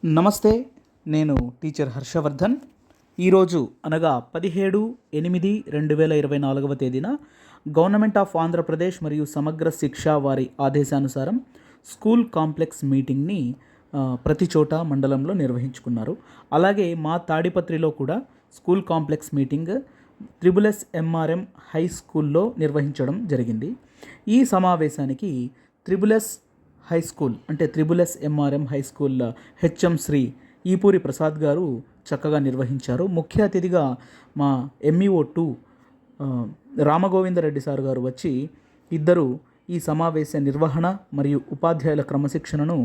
నమస్తే, నేను టీచర్ హర్షవర్ధన్. ఈరోజు అనగా 17/8/2024 తేదీన గవర్నమెంట్ ఆఫ్ ఆంధ్రప్రదేశ్ మరియు సమగ్ర శిక్ష వారి ఆదేశానుసారం స్కూల్ కాంప్లెక్స్ మీటింగ్ని ప్రతి చోట మండలంలో నిర్వహించుకున్నారు. అలాగే మా తాడిపత్రిలో కూడా school complex meeting SSS high స్కూల్లో నిర్వహించడం జరిగింది. ఈ సమావేశానికి SSS హై స్కూల్ అంటే SSS high school HM Shri Eepuri Prasad గారు చక్కగా నిర్వహించారు. ముఖ్య అతిథిగా మా MEO2 రామగోవిందరెడ్డి సార్ గారు వచ్చి ఇద్దరు ఈ సమావేశ నిర్వహణ మరియు ఉపాధ్యాయుల క్రమశిక్షణను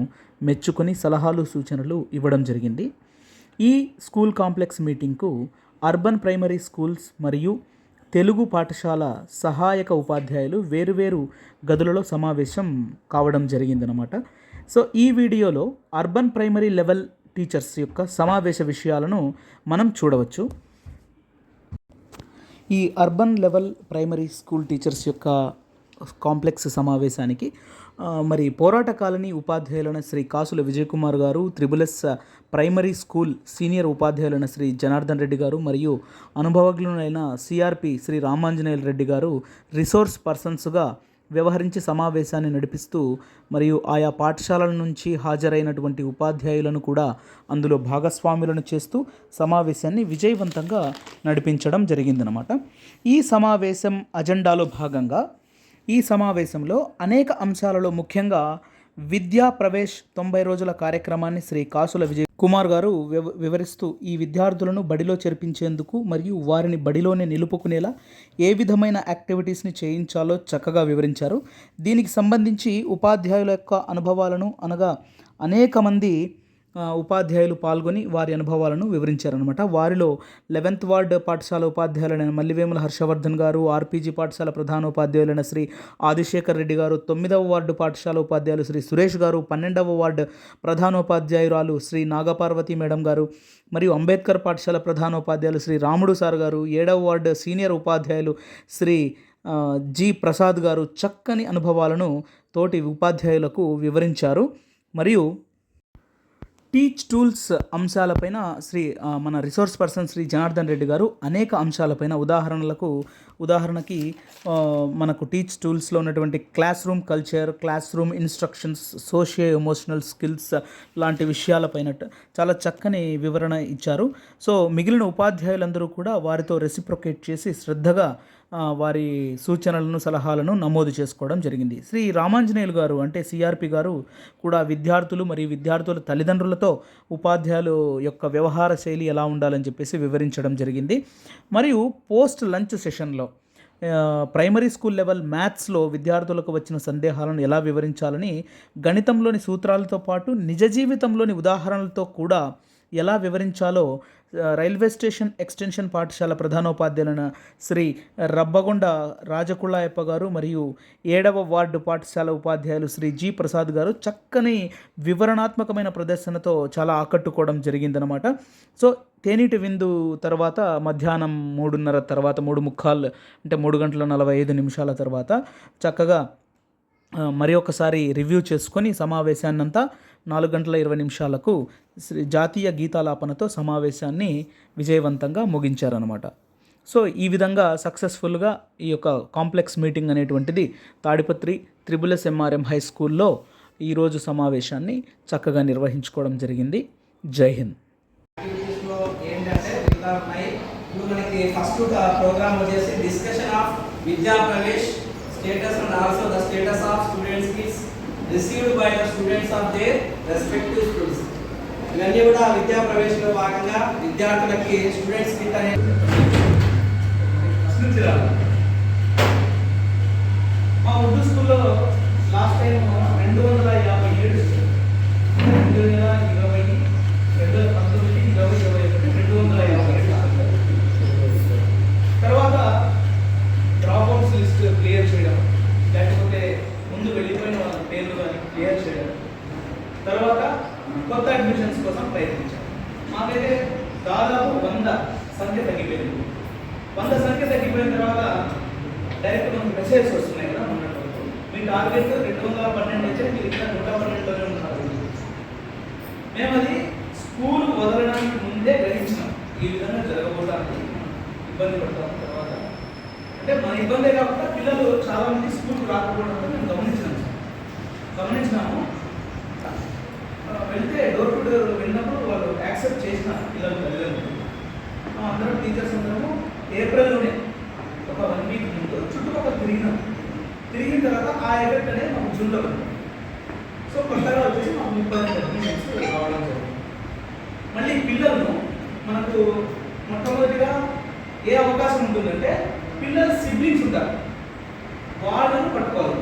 మెచ్చుకొని సలహాలు సూచనలు ఇవ్వడం జరిగింది. ఈ స్కూల్ కాంప్లెక్స్ మీటింగ్కు అర్బన్ ప్రైమరీ స్కూల్స్ మరియు తెలుగు పాఠశాల సహాయక ఉపాధ్యాయులు వేరువేరు గదులలో సమావేశం కావడం జరిగిందనమాట. సో ఈ వీడియోలో అర్బన్ ప్రైమరీ లెవెల్ టీచర్స్ యొక్క సమావేశ విషయాలను మనం చూడవచ్చు. ఈ urban level primary school teachers యొక్క కాంప్లెక్స్ సమావేశానికి మరి పోరాట కాలనీ ఉపాధ్యాయులైన శ్రీ కాసుల విజయ్ కుమార్ గారు, SSS ప్రైమరీ స్కూల్ సీనియర్ ఉపాధ్యాయులైన శ్రీ జనార్దన్ రెడ్డి గారు మరియు అనుభవజ్ఞులైన CRP శ్రీ రామాంజనేయుల రెడ్డి గారు రిసోర్స్ పర్సన్స్గా వ్యవహరించి సమావేశాన్ని నడిపిస్తూ మరియు ఆయా పాఠశాలల నుంచి హాజరైనటువంటి ఉపాధ్యాయులను కూడా అందులో భాగస్వాములను చేస్తూ సమావేశాన్ని విజయవంతంగా నడిపించడం జరిగిందనమాట. ఈ సమావేశం అజెండాలో భాగంగా ఈ సమావేశంలో అనేక అంశాలలో ముఖ్యంగా విద్యా ప్రవేశ్ 90 రోజుల కార్యక్రమాన్ని శ్రీ కాసుల విజయ్ కుమార్ గారు వివరిస్తూ ఈ విద్యార్థులను బడిలో చేర్పించేందుకు మరియు వారిని బడిలోనే నిలుపుకునేలా ఏ విధమైన యాక్టివిటీస్ని చేయించాలో చక్కగా వివరించారు. దీనికి సంబంధించి ఉపాధ్యాయుల యొక్క అనుభవాలను అనగా అనేక మంది ఉపాధ్యాయులు పాల్గొని వారి అనుభవాలను వివరించారనమాట. వారిలో 11th వార్డు పాఠశాల ఉపాధ్యాయులైన మల్లివేముల హర్షవర్ధన్ గారు, RPG పాఠశాల ప్రధానోపాధ్యాయులైన శ్రీ ఆదిశేఖర్ రెడ్డి గారు, 9వ వార్డు పాఠశాల ఉపాధ్యాయులు శ్రీ సురేష్ గారు, 12వ వార్డు ప్రధానోపాధ్యాయురాలు శ్రీ నాగపార్వతి మేడం గారు మరియు అంబేద్కర్ పాఠశాల ప్రధానోపాధ్యాయులు శ్రీ రాముడు సార్ గారు, 7వ వార్డు సీనియర్ ఉపాధ్యాయులు శ్రీ జి ప్రసాద్ గారు చక్కని అనుభవాలను తోటి ఉపాధ్యాయులకు వివరించారు. మరియు టీచ్ టూల్స్ అంశాలపైన మన రిసోర్స్ పర్సన్ శ్రీ జనార్దన్ రెడ్డి గారు అనేక అంశాలపైన ఉదాహరణకి మనకు టీచ్ టూల్స్లో ఉన్నటువంటి class room culture, class room instructions, socio emotional skills లాంటి విషయాలపైన చాలా చక్కని వివరణ ఇచ్చారు. సో మిగిలిన ఉపాధ్యాయులందరూ కూడా వారితో రెసిప్రొకేట్ చేసి శ్రద్ధగా వారి సూచనలను సలహాలను నమోదు చేసుకోవడం జరిగింది. శ్రీ రామాంజనేయులు గారు అంటే CRP గారు కూడా విద్యార్థులు మరియు విద్యార్థుల తల్లిదండ్రులతో ఉపాధ్యాయులు యొక్క వ్యవహార శైలి ఎలా ఉండాలని చెప్పేసి వివరించడం జరిగింది. మరియు పోస్ట్ లంచ్ సెషన్లో ప్రైమరీ స్కూల్ లెవెల్ మ్యాథ్స్లో విద్యార్థులకు వచ్చిన సందేహాలను ఎలా వివరించాలని గణితంలోని సూత్రాలతో పాటు నిజ జీవితంలోని ఉదాహరణలతో కూడా ఎలా వివరించాలో రైల్వే స్టేషన్ ఎక్స్టెన్షన్ పాఠశాల ప్రధానోపాధ్యాయులైన శ్రీ రబ్బగొండ రాజకుళ్ళాయప్ప గారు మరియు 7వ వార్డు పాఠశాల ఉపాధ్యాయులు శ్రీ జి ప్రసాద్ గారు చక్కని వివరణాత్మకమైన ప్రదర్శనతో చాలా ఆకట్టుకోవడం జరిగిందనమాట. సో తేనీటి విందు తర్వాత మధ్యాహ్నం 3:30 తర్వాత 3:45 అంటే 3:45 తర్వాత చక్కగా మరి ఒకసారి రివ్యూ చేసుకొని సమావేశాన్నంతా 4:20 జాతీయ గీతాలాపనతో సమావేశాన్ని విజయవంతంగా ముగించారనమాట. సో ఈ విధంగా సక్సెస్ఫుల్గా ఈ యొక్క కాంప్లెక్స్ మీటింగ్ అనేటువంటిది తాడిపత్రి SSS హై స్కూల్లో ఈరోజు సమావేశాన్ని చక్కగా నిర్వహించుకోవడం జరిగింది. జై హింద్. మనకి ఫస్ట్ ప్రోగ్రామ్ వచ్చేసి discussion of Vidya Pravesh status and also the status of students kits received by the students of their respective schools. ఇవన్నీ కూడా విద్యా ప్రవేశంలో భాగంగా విద్యార్థులకి స్టూడెంట్స్ కిట్ అనే మా ఉర్దూ స్కూల్లో లాస్ట్ టైం 257 తర్వాత డ్రాప్అవుట్స్ లిస్ట్ క్లియర్ చేయడం, లేకపోతే ముందు వెళ్ళిపోయిన వాళ్ళ పేర్లు కానీ క్లియర్ చేయడం, తర్వాత కొత్త అడ్మిషన్స్ కోసం ప్రయత్నించాం. మాకైతే దాదాపు 100 సంఖ్య తగ్గిపోయింది. 100 సంఖ్య తగ్గిపోయిన తర్వాత డైరెక్ట్ మనకు మెసేజెస్ వస్తున్నాయి కదా. మొన్నటి మీ టార్గెట్ 212 అయితే మీరు ఇక్కడ 112లోనే ఉన్నారు. ఈ విధంగా జరగబోతానికి ఇబ్బంది పడతాము. తర్వాత అంటే మన ఇబ్బందే కాకుండా పిల్లలు చాలామంది స్కూల్కి రాకపోవడం వల్ల మేము గమనించినాము. వెళ్తే డోర్ టు డోర్ వెళ్ళినప్పుడు వాళ్ళు యాక్సెప్ట్ చేసిన పిల్లలు తల్లిదండ్రులు అందరం టీచర్స్ అందరము ఏప్రిల్లోనే ఒక 1 వీక్ ముందు చుట్టుపక్కల తిరిగిన తర్వాత ఆ ఎఫెక్ట్ అనేది మాకు జూన్లో ఉంది. సో కొత్తగా వచ్చేసి మాకు 30 అడ్మిషన్స్ రావడం జరిగింది. మళ్ళీ పిల్లలను మనకు మొట్టమొదటిగా ఏ అవకాశం ఉంటుందంటే పిల్లలు సిబ్లింగ్స్ ఉంటారు, వాళ్ళను పట్టుకోవాలి.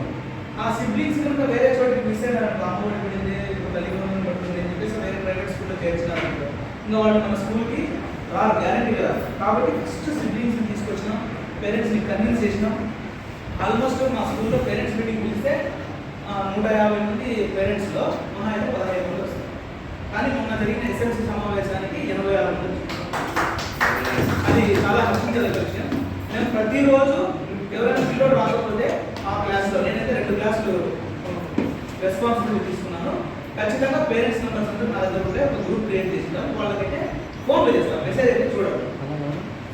ఆ సిబ్లింగ్స్ కనుక వేరే చోటికి మిస్ అయినారు, అమ్మఒడి పడింది, తల్లిదండ్రులను పడుతుంది అని చెప్పేసి వేరే ప్రైవేట్ స్కూల్లో చేర్చినారంటే ఇంకా వాళ్ళు మన స్కూల్కి రారు, గ్యారంటీ కదా. కాబట్టి ఫస్ట్ సిబ్లింగ్స్ని తీసుకొచ్చినాం, పేరెంట్స్ని కన్విన్స్ చేసినాం. ఆల్మోస్ట్ మా స్కూల్లో పేరెంట్స్ మీటింగ్ పిలిస్తే 150 మంది పేరెంట్స్లో మహా అయితే 15 మంది వస్తారు. కానీ మొన్న జరిగిన ఎస్ఎల్సీ సమావేశానికి 86 మంది. అది చాలా హర్షించదగ్గ విషయం. నేను ప్రతిరోజు ఎవరైనా పిల్లలు రాకపోతే ఆ క్లాస్లో నేనైతే 2 క్లాసులు రెస్పాన్సిబిలిటీ తీసుకున్నాను. ఖచ్చితంగా పేరెంట్స్ నెంబర్స్ అంటే నా దగ్గర ఉంటే ఒక గ్రూప్ క్రియేట్ చేసినాను. వాళ్ళకైతే ఫోన్లు చేస్తాను, మెసేజ్ అయితే చూడరు.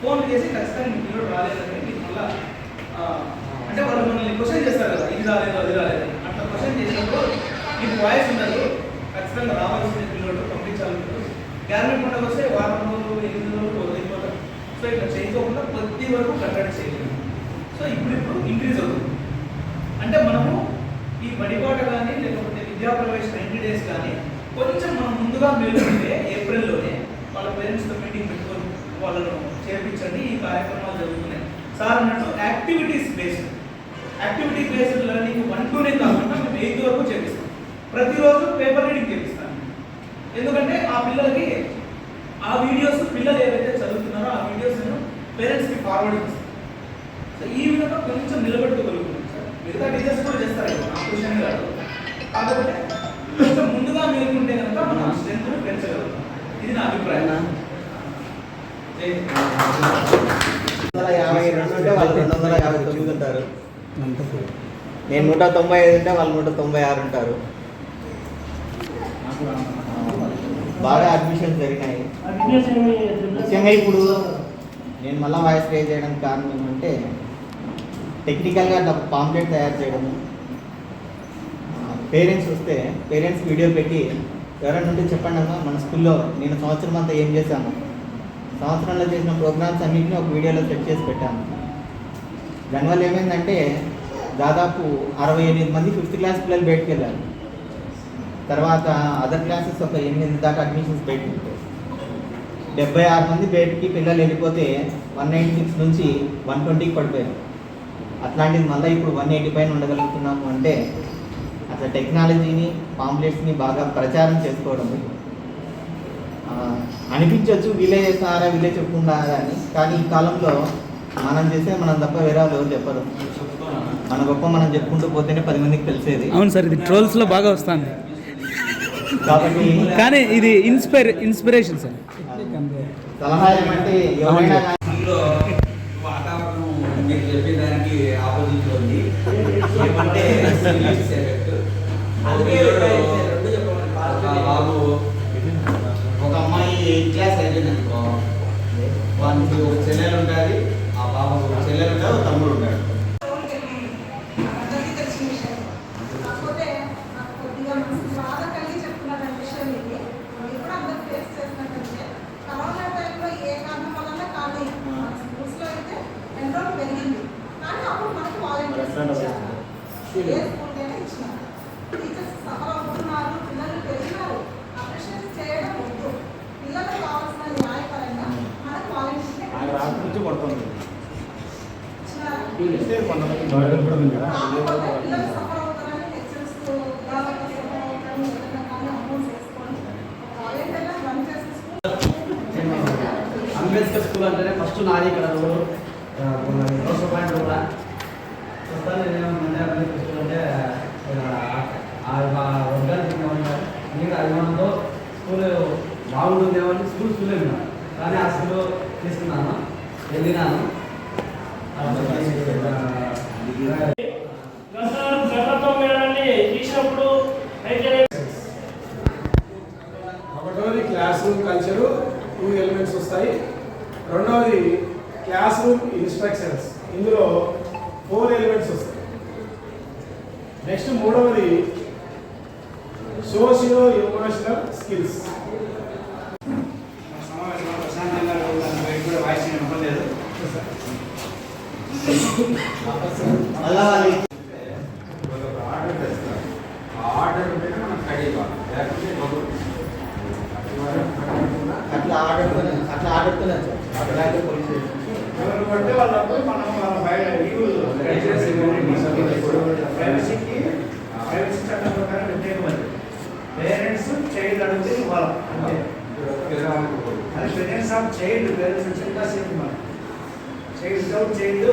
ఫోన్లు చేసి ఖచ్చితంగా మీ పిల్లలు రాలేదని మీకు మళ్ళీ అంటే వాళ్ళు మనల్ని క్వశ్చన్ చేస్తారు కదా, ఇది రాలేదు అది రాలేదు అట్లా క్వశ్చన్ చేసినప్పుడు మీకు వాయిస్ ఉండదు. ఖచ్చితంగా రావాల్సిన పిల్లలు పంపించాలంటారు. గ్యారంటీ పండుగ వస్తే వారం రోజులు 8 రోజులు వదిలిపోతారు. సో ఇట్లా చేయకోకుండా కొద్ది వరకు కట్టడి చేయలేదు. సో ఇప్పుడు ఇంక్రీజ్ అవుతుంది. అంటే మనము ఈ బడిపాట కానీ లేకపోతే విద్యాప్రవేశ 90 days కానీ కొంచెం మనం ముందుగా మేలుకుంటే ఏప్రిల్లోనే వాళ్ళ పేరెంట్స్తో మీటింగ్ పెట్టుకొని వాళ్ళను చేర్పించండి, ఈ కార్యక్రమాలు జరుగుతున్నాయి సార్ అన్నట్టు. యాక్టివిటీ బేస్డ్ లెర్నింగ్ 1 to 9 కాకుండా మేము 8 వరకు చేపిస్తాం. ప్రతిరోజు పేపర్ రీడింగ్ చేపిస్తాం. ఎందుకంటే ఆ పిల్లలకి ఆ వీడియోస్ పిల్లలు ఏవైతే చదువుతున్నారో ఆ వీడియోస్ పేరెంట్స్కి ఫార్వర్డ్ చేస్తాం. సో ఈ విధంగా కొంచెం నిలబెట్టుకోగలుగుతున్నాం సార్. మిగతా టీచర్స్ కూడా చేస్తారు, నా క్వశ్చన్ కాదు. కాకపోతే కొంచెం ముందుగా మేలుకుంటే కనుక మనం స్ట్రెంత్ను పెంచగలుగుతాం. ఇది నా అభిప్రాయం. 252 ఉంటే వాళ్ళు 259 ఉంటారు. నేను 195 ఉంటే వాళ్ళు 196 ఉంటారు. బాగా అడ్మిషన్స్ జరిగినాయి. ముఖ్యంగా ఇప్పుడు నేను మళ్ళీ వాయిస్ రేజ్ చేయడానికి కారణం ఏంటంటే టెక్నికల్గా పాంప్లెట్ తయారు చేయడము, పేరెంట్స్ వస్తే పేరెంట్స్ వీడియో పెట్టి ఎవరైనా ఉంటే చెప్పండి అమ్మా మన స్కూల్లో నేను సంవత్సరం అంతా ఏం చేశాను, సంవత్సరంలో చేసిన ప్రోగ్రామ్స్ అన్నింటినీ ఒక వీడియోలో సెట్ చేసి పెట్టాను. దానివల్ల ఏమైందంటే దాదాపు 68 మంది 5th క్లాస్ పిల్లలు బయటకు వెళ్ళారు. తర్వాత అదర్ క్లాసెస్ ఒక 8 దాకా అడ్మిషన్స్ బయటకు 76 మంది బయటికి పిల్లలు వెళ్ళిపోతే 196 నుంచి 120కి పడిపోయారు. అట్లాంటిది మళ్ళీ ఇప్పుడు 180 పైన ఉండగలుగుతున్నాము అంటే అట్లా టెక్నాలజీని పాంప్లెట్స్ని బాగా ప్రచారం చేసుకోవడం. అనిపించవచ్చు వీళ్ళే చేస్తున్నారా వీళ్ళే చెప్పుకుంటారా అని, కానీ ఈ కాలంలో మనం చేస్తే మనం తప్ప వేరే వాళ్ళు ఎవరు చెప్పరు. మన గొప్ప మనం చెప్పుకుంటూ పోతేనే 10 మందికి తెలిసేది. అవును సార్, ఇది ట్రోల్స్లో బాగా వస్తుంది కాబట్టి కానీ ఇది ఇన్స్పిరేషన్ సార్. సలహా ఏమంటే ఎవరైనా అందులో వాతావరణం మీరు చెప్పిన దానికి ఆపోజిట్ ఉంది. ఏమంటే బాబు ఒక అమ్మాయి 8th క్లాస్ అయిపోయింది అనుకో, వానికి ఒక చెల్లెలు ఉంటుంది, ఆ బాబుకు ఒక చెల్లెలు ఉంటుంది, ఒక తమ్ముడు ఉంటాడు. అంబేద్కర్ స్కూల్ అంటేనే ఫస్ట్ నాది ఇక్కడ రోడ్ పాయింట్ కూడా ప్రస్తుతాన్ని నేనేమంటే అంబేద్కర్ స్కూల్ అంటే వర్గానికి ఇంకా అభిమానంతో స్కూల్ బాగుంటుందేమో అని స్కూల్ వెళ్ళినాను. కానీ ఆ స్కూల్ తీసుకున్నాను, వెళ్ళినాను. ఒకటోది క్లాస్ రూమ్ కల్చరు 2 ఎలిమెంట్స్ వస్తాయి. రెండవది క్లాస్ రూమ్ ఇన్స్ట్రక్షన్స్, ఇందులో 4 ఎలిమెంట్స్ వస్తాయి. నెక్స్ట్ మూడవది సోషియో ఎమోషనల్ స్కిల్స్. సమావేశంలో ప్రశాంతంగా కూడా వాయిస్ ఇవ్వలేదు. మళ్ళా ఆర్డర్ ఉంటేనే మనం స్టడీ కావాలి, లేకపోతే అట్లా ఆడుతున్నారు సార్. అట్లా పోలీస్ స్టేషన్ ఎవరు పడితే వాళ్ళప్పుడు మనం వాళ్ళ బయట ప్రైవసీ చట్టం ప్రకారం వ్యతిరేకమైంది. పేరెంట్స్ చైల్డ్ అడిగితే ఇవ్వాలి అంతే. అది పేరెంట్స్ ఆఫ్ చైల్డ్, పేరెంట్స్ చిన్న సేపు మనం చైల్డ్ వితౌట్ చైల్డ్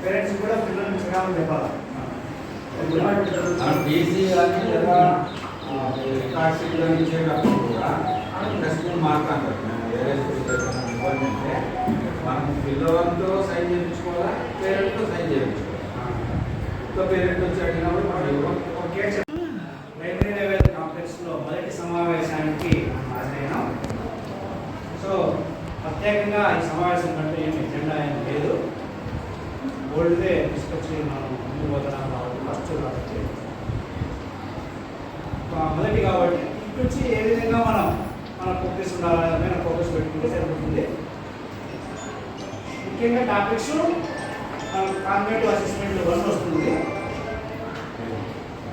పేరెంట్స్ కూడా పిల్లల్ని చిరాకు చెప్పాలి. బీసీ కానీ లేదా రికార్డ్స్ ఇచ్చేటప్పుడు కూడా డస్ట్బిన్ మాట్లాడతారు. మేము వేరే అంటే మనం పిల్లలతో సైన్ చేయించుకోవాలా, పేరెంట్తో సైన్ చేయించుకోవాలి. ఇంకో పేరెంట్ వచ్చి అడిగినప్పుడు మనం ఓకే, ప్రైమరీ లెవెల్ కాంప్లెక్స్లో మొదటి సమావేశానికి హాజరైనాం. సో ప్రత్యేకంగా ఈ సమావేశం కంటే ఏమి ఎజెండా ఏం లేదు. ఓల్డ్దే తీసుకొచ్చి మనం ముందు పోతున్నాం కాబట్టి ఫస్ట్ కాబట్టి మొదటి కాబట్టి ఇటు నుంచి ఏ విధంగా మన ఫోకస్ ఉండాలనే మీద ఫోకస్ పెట్టుకుంటే సరిపోతుంది. ముఖ్యంగా టాపిక్స్ కాంపిటేటివ్ అసెస్మెంట్ 1 వస్తుంది.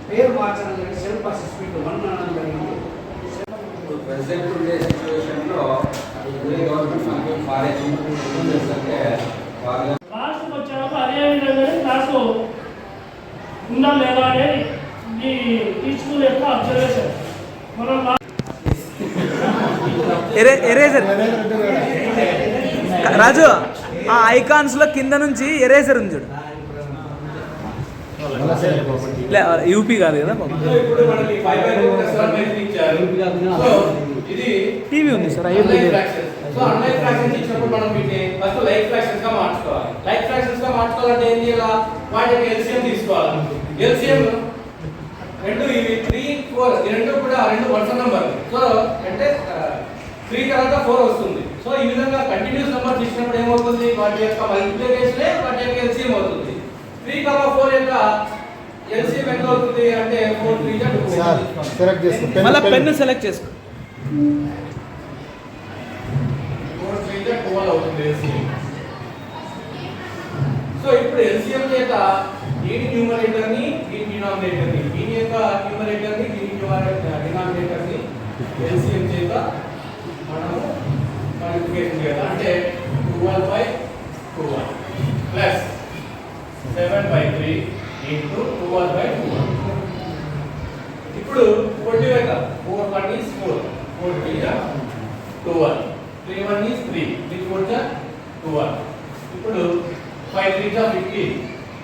పేరు మార్చడం జరిగింది, సెల్ఫ్ అసెస్మెంట్ 1 అనడం జరిగింది. ప్రెసెంట్ ఉండే సిచ్యువేషన్లో గవర్నమెంట్ మనకి ఫారెస్ట్ అంటే బాగా క్లాసుకు వచ్చాక అదే విధంగా క్లాసు ఉందా లేదా అనేది ఈ స్కూల్ యొక్క అబ్జర్వేషన్. మనం ఎరేజర్ రాజు, ఆ ఐకాన్స్లో కింద నుంచి ఎరేజర్ ఉంది చూడు. యూపీ కాదు కదా, ఇప్పుడు మనకి 5 ఇచ్చారు. సో ఇది టీవీ ఉంది sir. Unlike fractions. So unlike fractions ఇచ్చినప్పుడు మనం వీటిని ఫస్ట్ లైక్ ఫ్రాక్షన్స్ గా మార్చుకోవాలి. లైక్ ఫ్రాక్షన్స్ గా మార్చుకోవాలంటే ఏం చేయాలి? వాటికి ఎల్సిఎం తీసుకోవాలి. ఎల్సిఎం రెండు ఇవి 3, 4 ఈ రెండు కూడా రెండు వరుస నంబర్. సో అంటే 3 తర్వాత 4 వస్తుంది. సో ఈ విధంగా కంటిన్యూస్ నంబర్ ఇచ్చినప్పుడు ఏమవుతుంది? వాటి యొక్క మల్టిప్లికేషనే వాటి యొక్క ఎల్సిఎం అవుతుంది. 3, 4 యొక్క ఎల్సిఎం ఎంత అవుతుంది అంటే 4, 3 సెలెక్ట్ చేసుకో. మళ్ళీ పెన్ను సెలెక్ట్ చేసుకో. 4, 3 12 అవుతుంది ఎల్సిఎం. సో ఇప్పుడు ఎల్సిఎం చేత దీని న్యూమరేటర్ ని దీని డినామినేటర్ ని దీని యొక్క న్యూమరేటర్ ని దీని డినామినేటర్ ని ఎల్సిఎం చేత మనము మల్టిప్లికేషన్ చేయాలి. అంటే 12/12 ప్లస్ 7/3 ఇంటూ 12/12. ఇప్పుడు కొట్టి వేక 4 1 is 4, 4 3 is 12, 3 1 is 3, 3 4 is 12. ఇప్పుడు 5 3 is 15,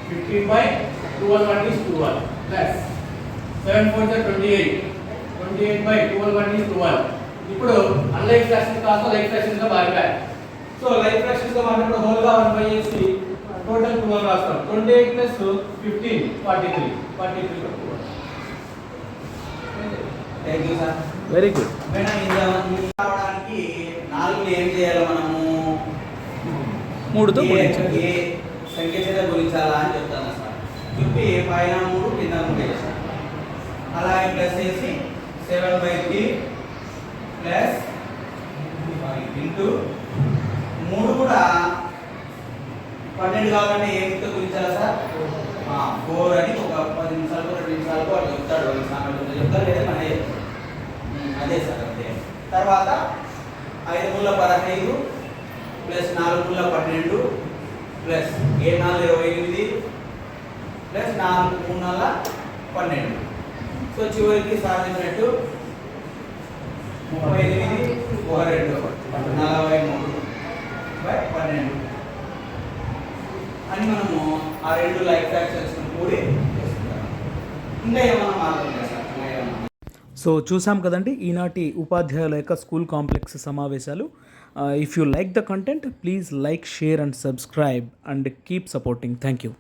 15/12 1 is 12 plus 7 4 is 28, 28/12 1 is 12. ఇప్పుడు అన్లైక్ ఫ్రాక్షన్స్ కాస్త లైక్ ఫ్రాక్షన్స్ గా మారిపోయాయి. సో లైక్ ఫ్రాక్షన్స్ గా మారినప్పుడు హోల్ గా 1 చేసి టోటల్ 12 రాస్తాం. 28 plus 15 43, 43 thank you sir. Very good. Madam ఇది రావడానికి 4 ఏం చేయాలి మనము? 3తో గుణించాలి. ఏ సంఖ్య చేత గుణించాలా అని చెప్తాను సార్. చెప్పి పైన 3 కింద 3 వేసాను. అలాగే ప్లస్ చేసి 7/3 ప్లస్ ఇంటూ 3 కూడా 12 కావాలంటే ఏమితో గురించాలా సార్? 4 అని ఒక 10 నిమిషాలకు 2 నిమిషాలకు వాడు చెప్తాడు. చెప్తారు లేదా మన అదే సార్ అంతే. తర్వాత 5 మూల 15 ప్లస్ 4 మూల 12 ప్లస్ 7 4 28 ప్లస్ 4 3 12. సో చివరికి సాధించినట్టు 38 1 2 43/12 అని మనము ఆ 2 లైక్ ఫ్రాక్షన్స్ కూడి ఇంకా ఏమన్నా మార్గం లేదు సార్? సో చూసాం కదండి ఈనాటి ఉపాధ్యాయుల యొక్క స్కూల్ కాంప్లెక్స్ సమావేశాలు. If you like the content please like, share and subscribe and keep supporting. Thank you.